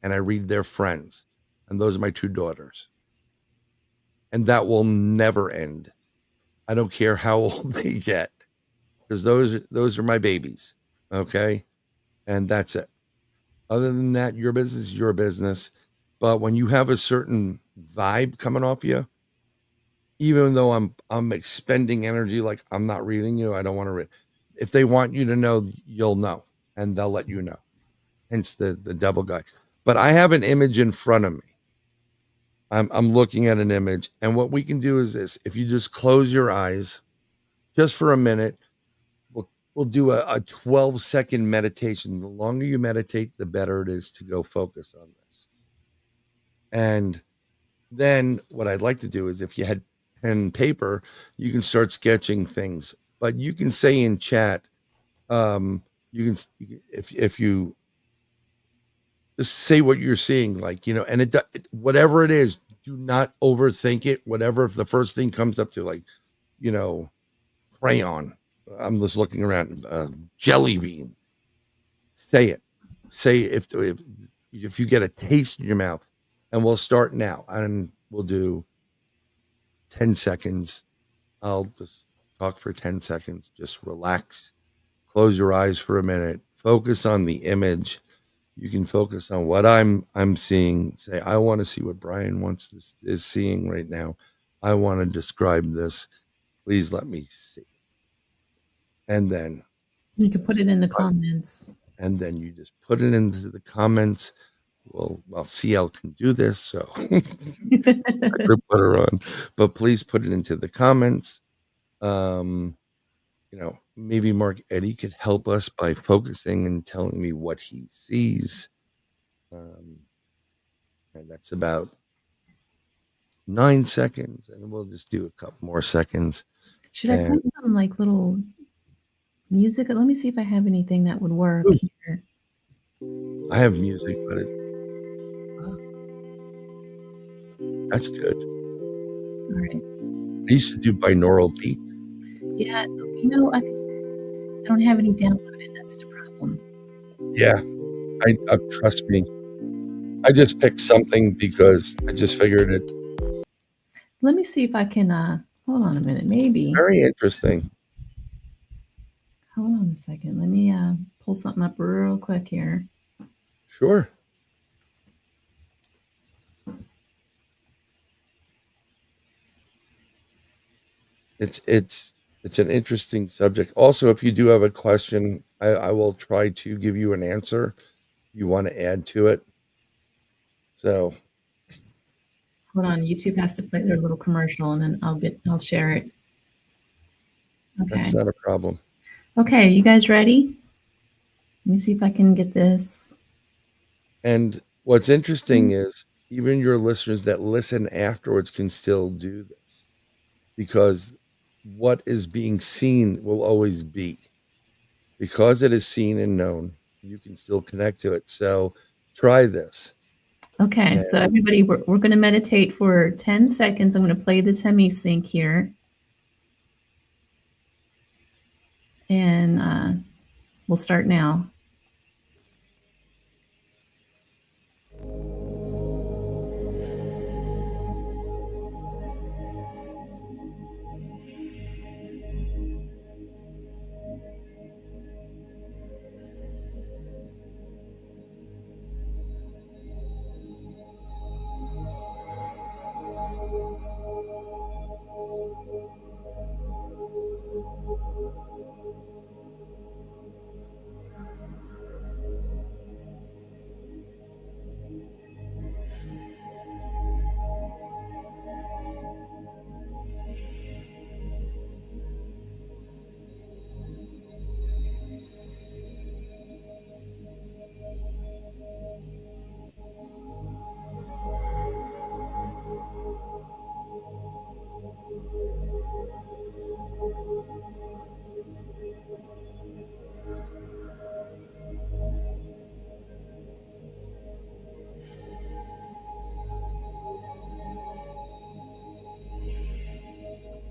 and I read their friends, and those are my two daughters. And that will never end. I don't care how old they get, because those are my babies. Okay, and that's it. Other than that, your business is your business. But when you have a certain vibe coming off you, even though I'm expending energy, like I'm not reading you, I don't want to read. If they want you to know, you'll know, and they'll let you know. Hence the devil guy. But I have an image in front of me. I'm looking at an image, and what we can do is this: if you just close your eyes, just for a minute, we'll do a 12-second meditation. The longer you meditate, the better it is to go focus on this. And then what I'd like to do is, if you had pen and paper, you can start sketching things. But you can say in chat, you can, if you just say what you're seeing, like, and whatever it is, do not overthink it. Whatever, if the first thing comes up to, like, crayon, I'm just looking around, jelly bean, say it. Say if you get a taste in your mouth, and we'll start now, and we'll do 10 seconds. I'll just talk for 10 seconds. Just relax. Close your eyes for a minute. Focus on the image. You can focus on what I'm seeing. Say, I want to see what Bryan is seeing right now. I want to describe this. Please let me see. And then you can put it in the comments. And then you just put it into the comments. Well, CL can do this, so I could put her on. But please put it into the comments. Maybe Mark Eddy could help us by focusing and telling me what he sees. And that's about 9 seconds. And we'll just do a couple more seconds. Should I play some like little music? Let me see if I have anything that would work here. I have music, but that's good. All right. I used to do binaural beats. Yeah, I don't have any downloaded. That's the problem. Yeah, I trust me. I just picked something because I just figured it. Let me see if I can. Hold on a minute. Maybe. Very interesting. Hold on a second. Let me pull something up real quick here. Sure. It's an interesting subject. Also, if you do have a question, I will try to give you an answer. You want to add to it. So hold on, YouTube has to play their little commercial and then I'll share it. Okay. That's not a problem. Okay, you guys ready? Let me see if I can get this. And what's interesting is even your listeners that listen afterwards can still do this because what is being seen will always be. Because it is seen and known, you can still connect to it. So try this. Okay, so everybody, we're going to meditate for 10 seconds. I'm going to play this hemi-sync here. And we'll start now.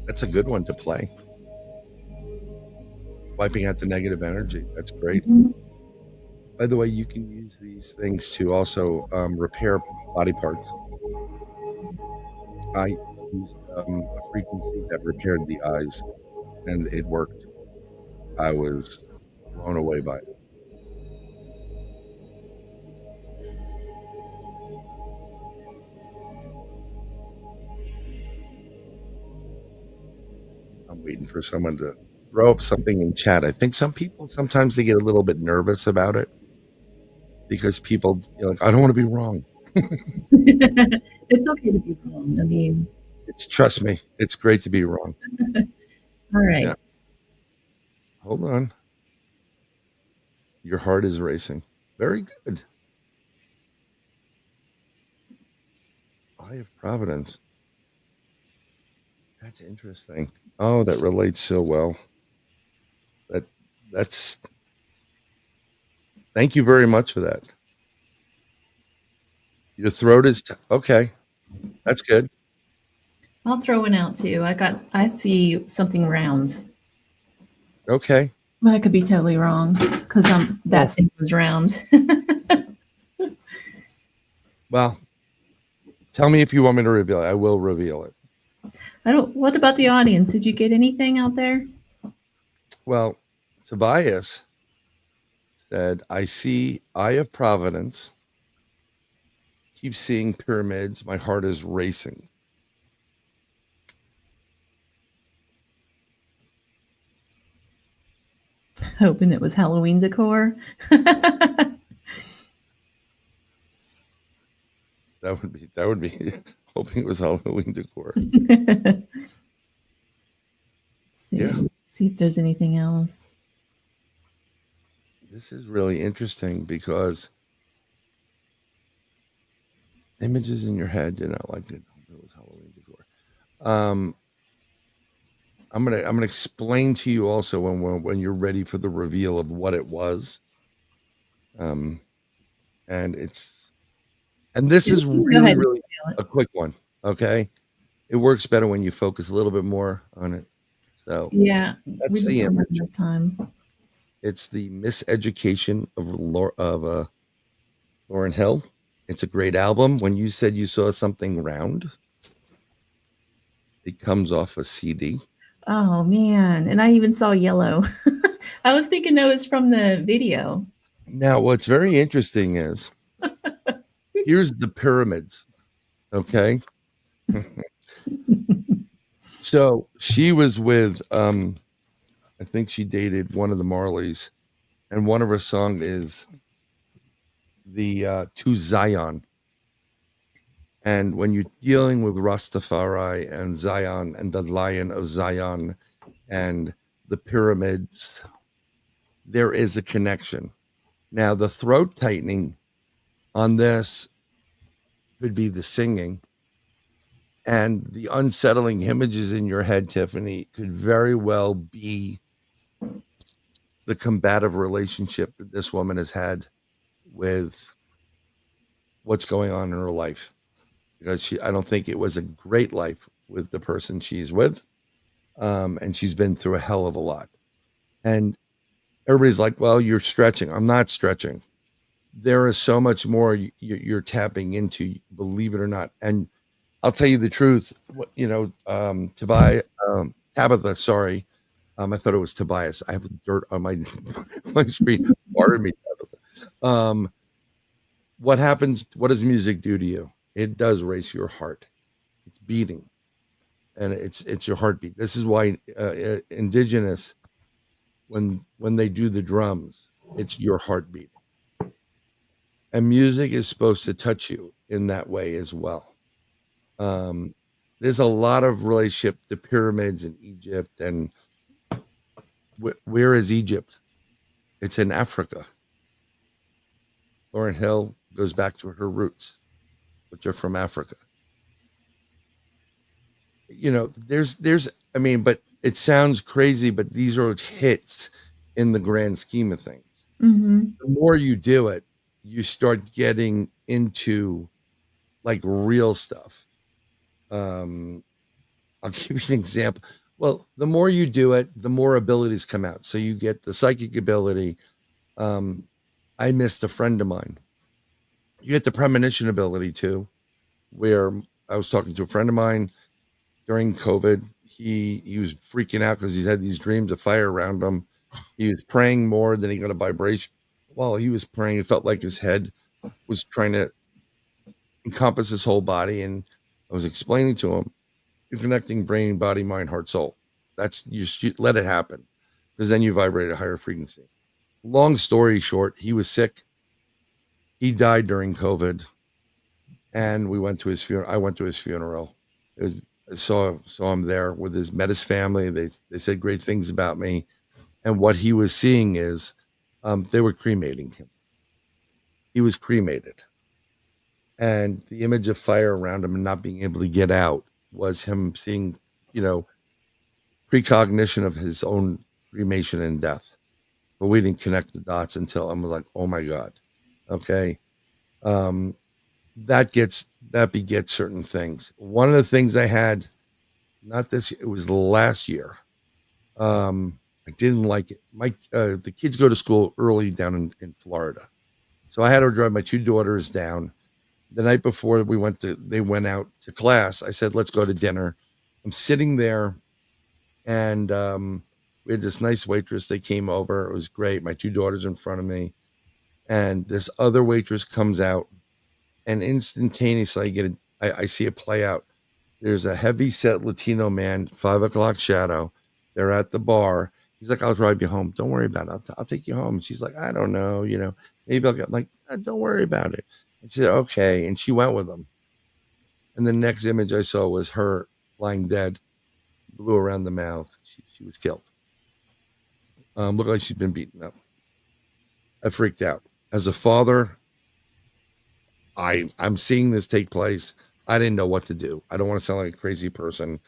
That's a good one to play. Wiping out the negative energy. That's great. Mm-hmm. By the way, you can use these things to also repair body parts. I used a frequency that repaired the eyes, and it worked. I was blown away by it. I'm waiting for someone to throw up something in chat. I think some people sometimes they get a little bit nervous about it because people like, I don't want to be wrong. It's okay to be wrong. I mean, trust me, it's great to be wrong. All right. Yeah. Hold on. Your heart is racing. Very good. Eye of Providence. That's interesting. Oh, that relates so well. That's thank you very much for that. Your throat is okay. That's good. I'll throw one out too. I see something round. Okay. Well, I could be totally wrong because that thing was round. Well, tell me if you want me to reveal it. I will reveal it. What about the audience? Did you get anything out there? Well, Tobias said, I see Eye of Providence. Keep seeing pyramids. My heart is racing. Hoping it was Halloween decor. That would be hoping it was Halloween decor. See if there's anything else. This is really interesting because Images in your head, like it was Halloween decor. Um, I'm gonna explain to you also when you're ready for the reveal of what it was. Um, and this is Go really, ahead and really feel it. a quick one. Okay, it works better when you focus a little bit more on it. So Yeah, we that's just the don't have image. enough time. It's the Miseducation of Lauryn Hill. It's a great album. When you said you saw something round, it comes off a CD. Oh man, and I even saw yellow. I was thinking it was from the video. Now, what's very interesting is here's the pyramids. Okay. So she was with I think she dated one of the Marleys, and one of her songs is the To Zion. And when you're dealing with Rastafari and Zion and the Lion of Zion and the pyramids, there is a connection. Now, the throat tightening on this could be the singing, and the unsettling images in your head, Tiffany, could very well be the combative relationship that this woman has had with what's going on in her life. Because I don't think it was a great life with the person she's with. And she's been through a hell of a lot. And everybody's like, well, you're stretching. I'm not stretching. There is so much more you're tapping into, believe it or not. And I'll tell you the truth. Tabitha, sorry. I thought it was Tobias. I have dirt on my my screen. Pardon me, Tabitha. What happens? What does music do to you? It does race your heart. It's beating, and it's your heartbeat. This is why indigenous, when they do the drums, it's your heartbeat. And music is supposed to touch you in that way as well. Um, there's a lot of relationship to pyramids in Egypt, and where is Egypt? It's in Africa. Lauryn Hill goes back to her roots, which are from Africa. There's I mean, but it sounds crazy, but these are hits in the grand scheme of things. Mm-hmm. The more you do it, you start getting into like real stuff. Um, I'll give you an example. Well, the more you do it, the more abilities come out. So you get the psychic ability. Um, I missed a friend of mine. You get the premonition ability too, where I was talking to a friend of mine during COVID. He was freaking out because he had these dreams of fire around him. He was praying more than he got a vibration. While he was praying, it felt like his head was trying to encompass his whole body. And I was explaining to him, you're connecting brain, body, mind, heart, soul. That's you let it happen because then you vibrate at a higher frequency. Long story short, he was sick. He died during COVID, and we went to his funeral. I went to his funeral. It was I saw him there with met his family. They said great things about me, and what he was seeing is they were cremating him. He was cremated, and the image of fire around him and not being able to get out was him seeing, you know, precognition of his own cremation and death. But we didn't connect the dots until I was like, oh my god, okay. Um, that begets certain things. One of the things I had, not this, it was last year. I didn't like it. The kids go to school early down in Florida, so I had to drive my two daughters down. The night before they went out to class. I said, "Let's go to dinner." I'm sitting there, and we had this nice waitress. They came over. It was great. My two daughters in front of me, and this other waitress comes out, and instantaneously I see it play out. There's a heavy set Latino man, 5 o'clock shadow. They're at the bar. He's like, I'll drive you home. Don't worry about it. I'll take you home. She's like, I don't know. Maybe I'll get like, don't worry about it. And she said, okay. And she went with him. And the next image I saw was her lying dead, blew around the mouth. She was killed. Looked like she'd been beaten up. I freaked out. As a father, I'm seeing this take place. I didn't know what to do. I don't want to sound like a crazy person.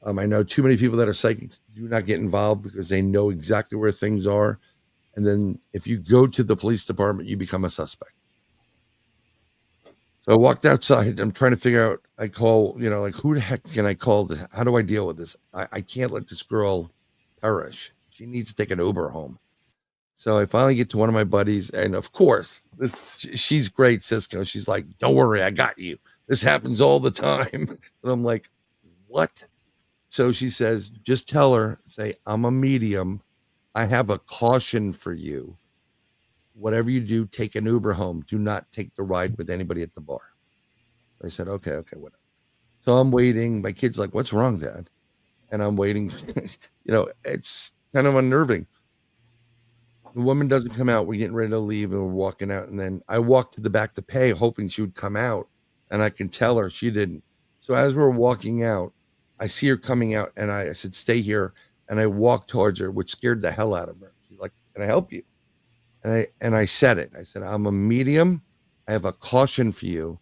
I know too many people that are psychics do not get involved because they know exactly where things are. And then if you go to the police department, you become a suspect. So I walked outside. I'm trying to figure out, I call, like, who the heck can I call? How do I deal with this? I can't let this girl perish. She needs to take an Uber home. So I finally get to one of my buddies. And of course, she's great, Cisco. She's like, don't worry, I got you. This happens all the time. And I'm like, what? So she says, just tell her, say, I'm a medium. I have a caution for you. Whatever you do, take an Uber home. Do not take the ride with anybody at the bar. I said, okay, whatever. So I'm waiting. My kid's like, what's wrong, Dad? And I'm waiting. It's kind of unnerving. The woman doesn't come out. We're getting ready to leave and we're walking out. And then I walked to the back to pay, hoping she would come out. And I can tell her she didn't. So as we're walking out, I see her coming out. And I said, stay here. And I walked towards her, which scared the hell out of her. She's like, can I help you? And I said it. I said, I'm a medium. I have a caution for you.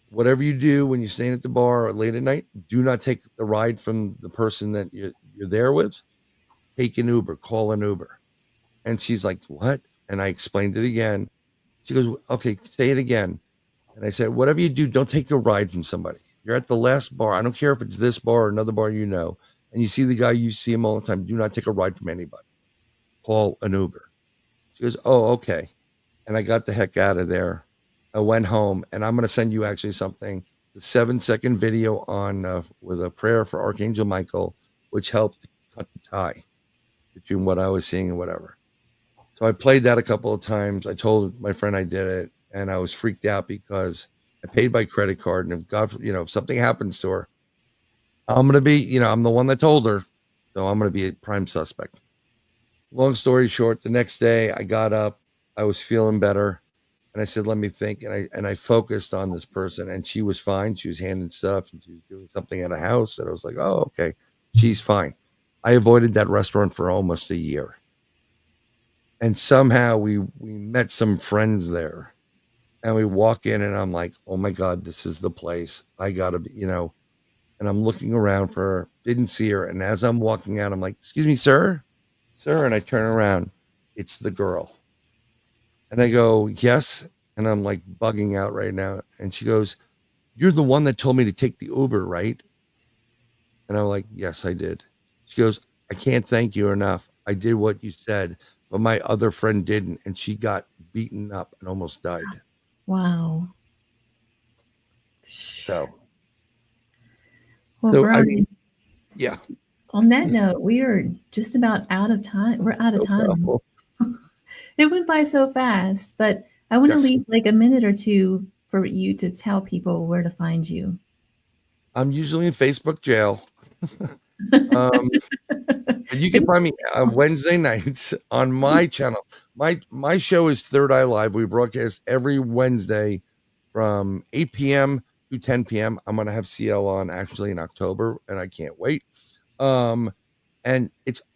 Whatever you do when you're staying at the bar or late at night, do not take the ride from the person that you're there with. Take an Uber. Call an Uber. And she's like, what? And I explained it again. She goes, okay, say it again. And I said, whatever you do, don't take the ride from somebody. You're at the last bar. I don't care if it's this bar or another bar and you see the guy, you see him all the time. Do not take a ride from anybody. Call an Uber. She goes, oh, okay. And I got the heck out of there. I went home, and I'm going to send you actually something, the 7-second video on with a prayer for Archangel Michael, which helped cut the tie between what I was seeing and whatever. So I played that a couple of times. I told my friend I did it, and I was freaked out because I paid by credit card. And if something happens to her, I'm going to be, I'm the one that told her. So I'm going to be a prime suspect. Long story short, the next day I got up, I was feeling better. And I said, let me think. And I focused on this person, and she was fine. She was handing stuff and she was doing something at a house. And I was like, oh, okay, she's fine. I avoided that restaurant for almost a year. And somehow we met some friends there, and we walk in and I'm like, oh my God, this is the place. I gotta be, and I'm looking around for her, didn't see her. And as I'm walking out, I'm like, excuse me, sir. And I turn around, it's the girl. And I go, yes. And I'm like bugging out right now. And she goes, you're the one that told me to take the Uber, right? And I'm like, yes, I did. She goes, I can't thank you enough. I did what you said, but my other friend didn't. And she got beaten up and almost died. Wow. So, Bryan, yeah. On that note, we are just about out of time. We're out of time. It went by so fast, but I want to leave like a minute or two for you to tell people where to find you. I'm usually in Facebook jail. You can find me Wednesday nights on my channel. My show is Third Eye Live. We broadcast every Wednesday from 8 p.m. to 10 p.m. I'm going to have CL on actually in October, and I can't wait. And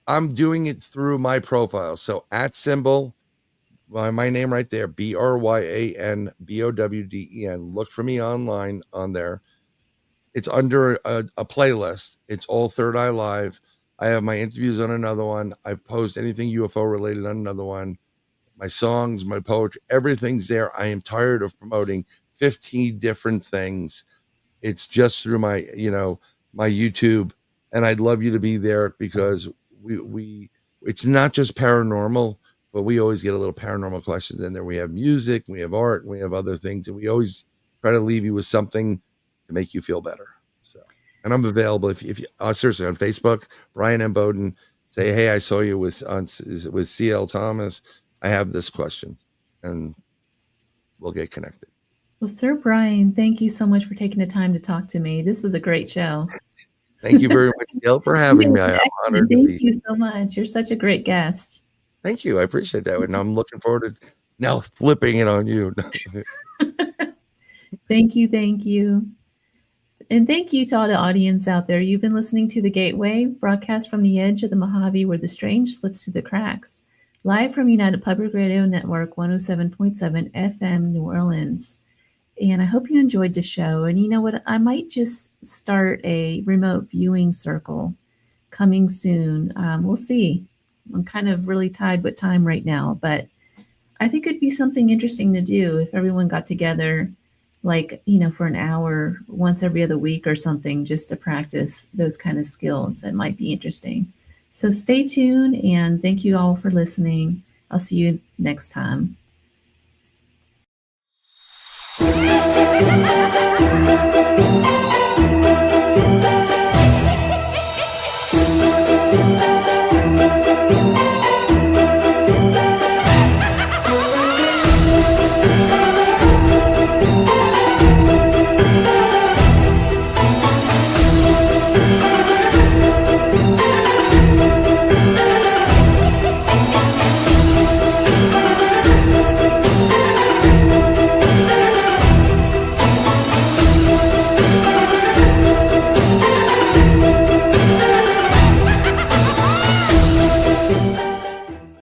I'm doing it through my profile. So @ my name right there, BRYAN BOWDEN. Look for me online on there. It's under a playlist. It's all Third Eye Live. I have my interviews on another one. I post anything UFO related on another one. My songs, my poetry, everything's there. I am tired of promoting 15 different things. It's just through my, my YouTube. And I'd love you to be there because we it's not just paranormal, but we always get a little paranormal questions in there. We have music, we have art, and we have other things. And we always try to leave you with something to make you feel better. So, and I'm available if you seriously on Facebook, Bryan M. Bowden, say, hey, I saw you with CL Thomas. I have this question, and we'll get connected. Well, Sir Bryan, thank you so much for taking the time to talk to me. This was a great show. Thank you very much, Gail, for having me. I'm honored. Thank you so much. You're such a great guest. Thank you. I appreciate that. And I'm looking forward to now flipping it on you. Thank you. And thank you to all the audience out there. You've been listening to The Gateway, broadcast from the edge of the Mojave where the strange slips through the cracks. Live from United Public Radio Network 107.7 FM, New Orleans. And I hope you enjoyed the show. And you know what? I might just start a remote viewing circle coming soon. We'll see. I'm kind of really tied with time right now, but I think it'd be something interesting to do if everyone got together, like, for an hour once every other week or something, just to practice those kind of skills. That might be interesting. So stay tuned and thank you all for listening. I'll see you next time.